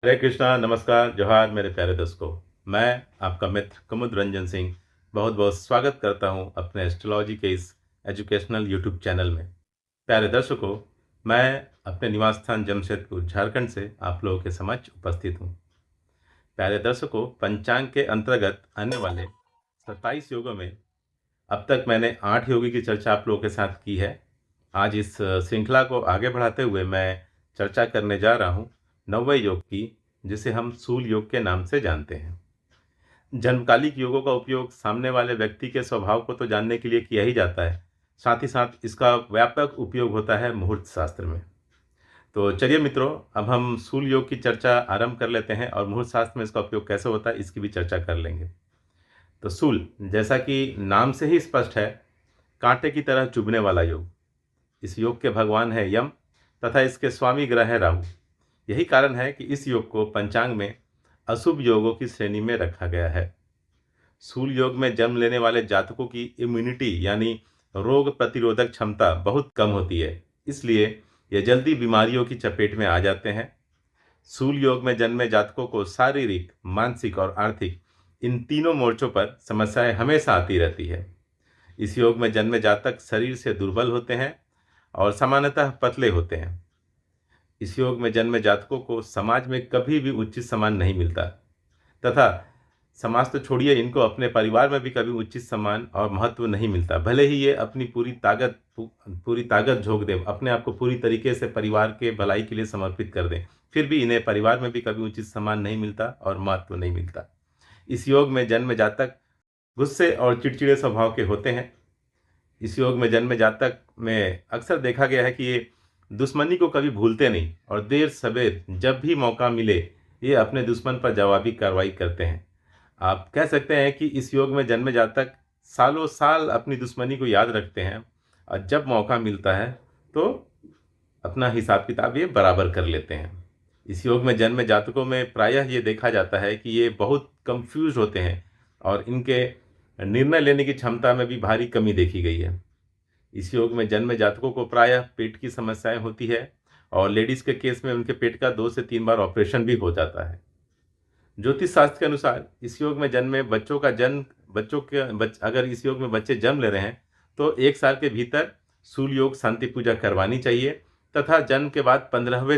हरे कृष्णा, नमस्कार, जोहार मेरे प्यारे दोस्तों। मैं आपका मित्र कुमुद रंजन सिंह बहुत बहुत स्वागत करता हूं अपने एस्ट्रोलॉजी के इस एजुकेशनल यूट्यूब चैनल में। प्यारे दर्शकों, मैं अपने निवास स्थान जमशेदपुर झारखंड से आप लोगों के समक्ष उपस्थित हूं। प्यारे दर्शकों, पंचांग के अंतर्गत आने वाले 27 योगों में अब तक मैंने 8 योगी की चर्चा आप लोगों के साथ की है। आज इस श्रृंखला को आगे बढ़ाते हुए मैं चर्चा करने जा रहा हूँ 9वें योग की, जिसे हम सूल योग के नाम से जानते हैं। जन्मकालिक योगों का उपयोग सामने वाले व्यक्ति के स्वभाव को तो जानने के लिए किया ही जाता है, साथ ही साथ इसका व्यापक उपयोग होता है मुहूर्त शास्त्र में। तो चलिए मित्रों, अब हम सूल योग की चर्चा आरंभ कर लेते हैं और मुहूर्त शास्त्र में इसका उपयोग कैसे होता है इसकी भी चर्चा कर लेंगे। तो सूल, जैसा कि नाम से ही स्पष्ट है, कांटे की तरह चुभने वाला योग। इस योग के भगवान है यम तथा इसके स्वामी ग्रह है राहु। यही कारण है कि इस योग को पंचांग में अशुभ योगों की श्रेणी में रखा गया है। सूल योग में जन्म लेने वाले जातकों की इम्यूनिटी यानी रोग प्रतिरोधक क्षमता बहुत कम होती है, इसलिए ये जल्दी बीमारियों की चपेट में आ जाते हैं। सूल योग में जन्मे जातकों को शारीरिक, मानसिक और आर्थिक इन तीनों मोर्चों पर समस्याएं हमेशा आती रहती है। इस योग में जन्मे जातक शरीर से दुर्बल होते हैं और सामान्यतः पतले होते हैं। इस योग में जन्मे जातकों को समाज में कभी भी उचित सम्मान नहीं मिलता तथा समाज तो छोड़िए, इनको अपने परिवार में भी कभी उचित सम्मान और महत्व नहीं मिलता। भले ही ये अपनी पूरी ताकत झोंक दें, अपने आप को पूरी तरीके से परिवार के भलाई के लिए समर्पित कर दें, फिर भी इन्हें परिवार में भी कभी उचित सम्मान नहीं मिलता और महत्व नहीं मिलता। इस योग में जन्मे जातक गुस्से और चिड़चिड़े स्वभाव के होते हैं। इस योग में जन्मे जातक में अक्सर देखा गया है कि ये दुश्मनी को कभी भूलते नहीं और देर सवेर जब भी मौका मिले ये अपने दुश्मन पर जवाबी कार्रवाई करते हैं। आप कह सकते हैं कि इस योग में जन्मे जातक सालों साल अपनी दुश्मनी को याद रखते हैं और जब मौका मिलता है तो अपना हिसाब किताब ये बराबर कर लेते हैं। इस योग में जन्मे जातकों में प्रायः ये देखा जाता है कि ये बहुत कंफ्यूज होते हैं और इनके निर्णय लेने की क्षमता में भी भारी कमी देखी गई है। इस योग में जन्मे जातकों को प्रायः पेट की समस्याएं होती है और लेडीज के केस में उनके पेट का 2 से 3 बार ऑपरेशन भी हो जाता है। ज्योतिष शास्त्र के अनुसार इस योग में जन्मे बच्चों का जन्म अगर इस योग में बच्चे जन्म ले रहे हैं तो 1 साल के भीतर सूल योग शांति पूजा करवानी चाहिए तथा जन्म के बाद 15वें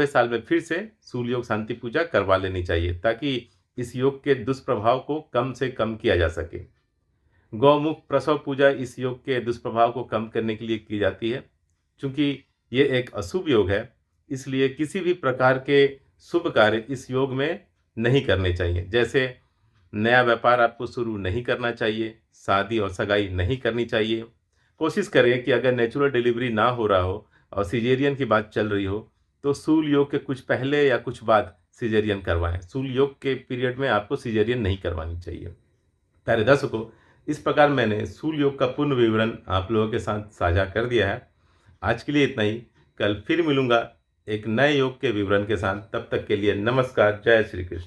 साल में फिर से सूल योग शांति पूजा करवा लेनी चाहिए, ताकि इस योग के दुष्प्रभाव को कम से कम किया जा सके। गौमुख प्रसव पूजा इस योग के दुष्प्रभाव को कम करने के लिए की जाती है। चूंकि ये एक अशुभ योग है, इसलिए किसी भी प्रकार के शुभ कार्य इस योग में नहीं करने चाहिए। जैसे नया व्यापार आपको शुरू नहीं करना चाहिए, शादी और सगाई नहीं करनी चाहिए। कोशिश करें कि अगर नेचुरल डिलीवरी ना हो रहा हो और सिजेरियन की बात चल रही हो तो सूल योग के कुछ पहले या कुछ बाद सिजेरियन करवाएं। सूल योग के पीरियड में आपको सिजेरियन नहीं करवानी चाहिए। प्यारे दर्शकों, इस प्रकार मैंने सूल योग का पूर्ण विवरण आप लोगों के साथ साझा कर दिया है। आज के लिए इतना ही। कल फिर मिलूंगा एक नए योग के विवरण के साथ। तब तक के लिए नमस्कार। जय श्री कृष्ण।